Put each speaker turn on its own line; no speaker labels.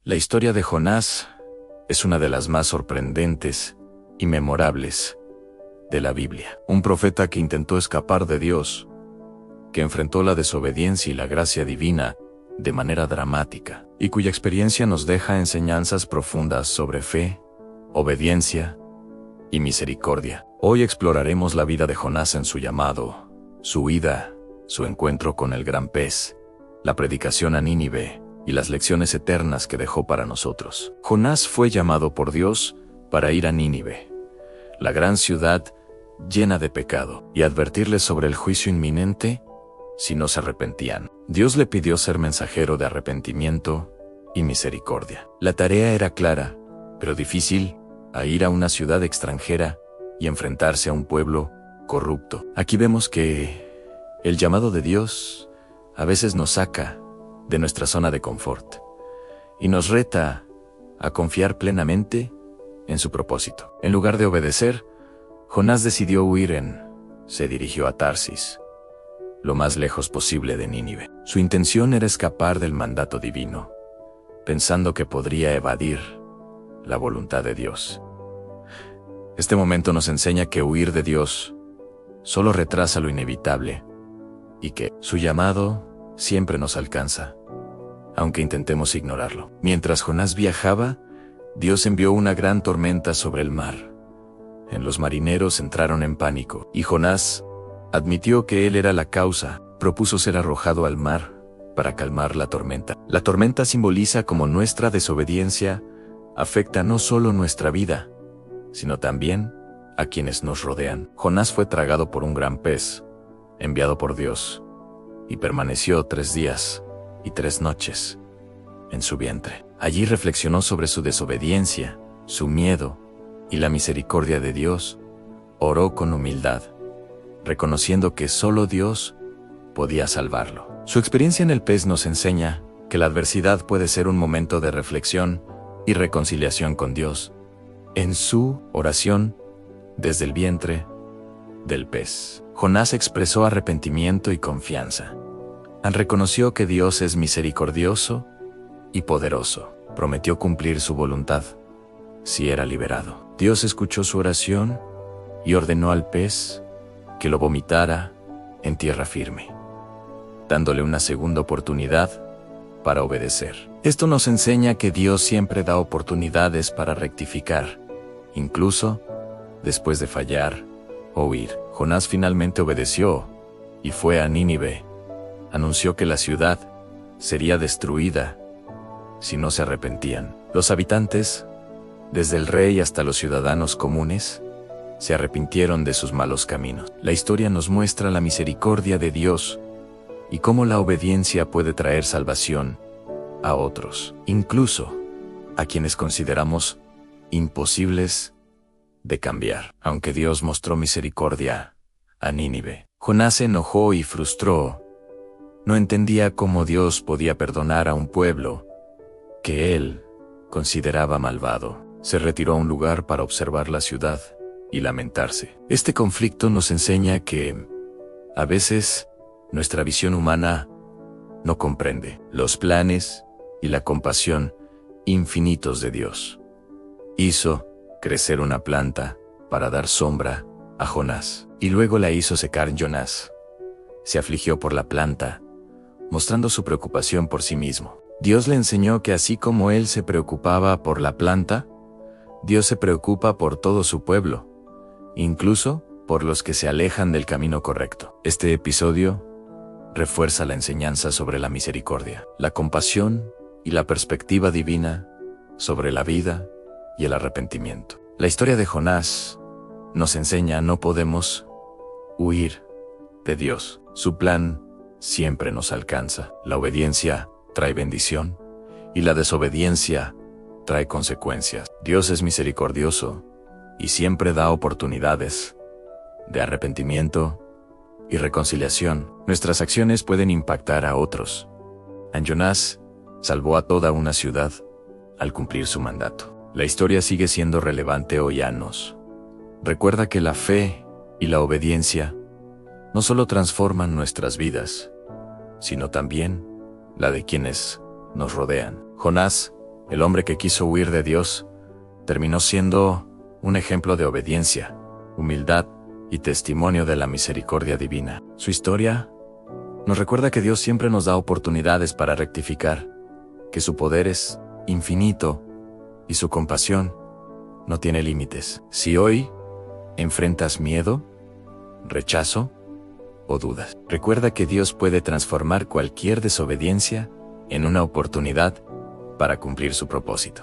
La historia de Jonás es una de las más sorprendentes y memorables de la Biblia. Un profeta que intentó escapar de Dios, que enfrentó la desobediencia y la gracia divina de manera dramática, y cuya experiencia nos deja enseñanzas profundas sobre fe, obediencia y misericordia. Hoy exploraremos la vida de Jonás en su llamado, su huida, su encuentro con el gran pez, la predicación a Nínive y las lecciones eternas que dejó para nosotros. Jonás fue llamado por Dios para ir a Nínive, la gran ciudad llena de pecado, y advertirles sobre el juicio inminente si no se arrepentían. Dios le pidió ser mensajero de arrepentimiento y misericordia. La tarea era clara, pero difícil, a ir a una ciudad extranjera y enfrentarse a un pueblo corrupto. Aquí vemos que el llamado de Dios a veces nos saca de nuestra zona de confort y nos reta a confiar plenamente en su propósito. En lugar de obedecer, Jonás decidió huir. Se dirigió a Tarsis, lo más lejos posible de Nínive. Su intención era escapar del mandato divino, pensando que podría evadir la voluntad de Dios. Este momento nos enseña que huir de Dios solo retrasa lo inevitable y que su llamado siempre nos alcanza, aunque intentemos ignorarlo. Mientras Jonás viajaba, Dios envió una gran tormenta sobre el mar. Los marineros entraron en pánico, y Jonás admitió que él era la causa. Propuso ser arrojado al mar para calmar la tormenta. La tormenta simboliza cómo nuestra desobediencia afecta no solo nuestra vida, sino también a quienes nos rodean. Jonás fue tragado por un gran pez, enviado por Dios, y permaneció 3 días y 3 noches en su vientre. Allí reflexionó sobre su desobediencia, su miedo y la misericordia de Dios. Oró con humildad, reconociendo que solo Dios podía salvarlo. Su experiencia en el pez nos enseña que la adversidad puede ser un momento de reflexión y reconciliación con Dios. En su oración, desde el vientre del pez, Jonás expresó arrepentimiento y confianza. Reconoció que Dios es misericordioso y poderoso. Prometió cumplir su voluntad si era liberado. Dios escuchó su oración y ordenó al pez que lo vomitara en tierra firme, dándole una segunda oportunidad para obedecer. Esto nos enseña que Dios siempre da oportunidades para rectificar, incluso después de fallar o huir. Jonás finalmente obedeció y fue a Nínive. Anunció que la ciudad sería destruida si no se arrepentían. Los habitantes, desde el rey hasta los ciudadanos comunes, se arrepintieron de sus malos caminos. La historia nos muestra la misericordia de Dios y cómo la obediencia puede traer salvación a otros, incluso a quienes consideramos imposibles de cambiar. Aunque Dios mostró misericordia a Nínive, Jonás se enojó y frustró. No entendía cómo Dios podía perdonar a un pueblo que él consideraba malvado. Se retiró a un lugar para observar la ciudad y lamentarse. Este conflicto nos enseña que, a veces, nuestra visión humana no comprende los planes y la compasión infinitos de Dios. Hizo crecer una planta para dar sombra a Jonás, y luego la hizo secar en Jonás. Se afligió por la planta, mostrando su preocupación por sí mismo. Dios le enseñó que así como él se preocupaba por la planta, Dios se preocupa por todo su pueblo, incluso por los que se alejan del camino correcto. Este episodio refuerza la enseñanza sobre la misericordia, la compasión y la perspectiva divina sobre la vida y el arrepentimiento. La historia de Jonás nos enseña no podemos huir de Dios. Su plan siempre nos alcanza. La obediencia trae bendición y la desobediencia trae consecuencias. Dios es misericordioso y siempre da oportunidades de arrepentimiento y reconciliación. Nuestras acciones pueden impactar a otros. Jonás salvó a toda una ciudad al cumplir su mandato. La historia sigue siendo relevante hoy. Recuerda que la fe y la obediencia no solo transforman nuestras vidas, sino también la de quienes nos rodean. Jonás El hombre que quiso huir de Dios terminó siendo un ejemplo de obediencia, humildad y testimonio de la misericordia divina. Su historia nos recuerda que Dios siempre nos da oportunidades para rectificar, que su poder es infinito y su compasión no tiene límites. Si hoy enfrentas miedo, rechazo o dudas, recuerda que Dios puede transformar cualquier desobediencia en una oportunidad para cumplir su propósito.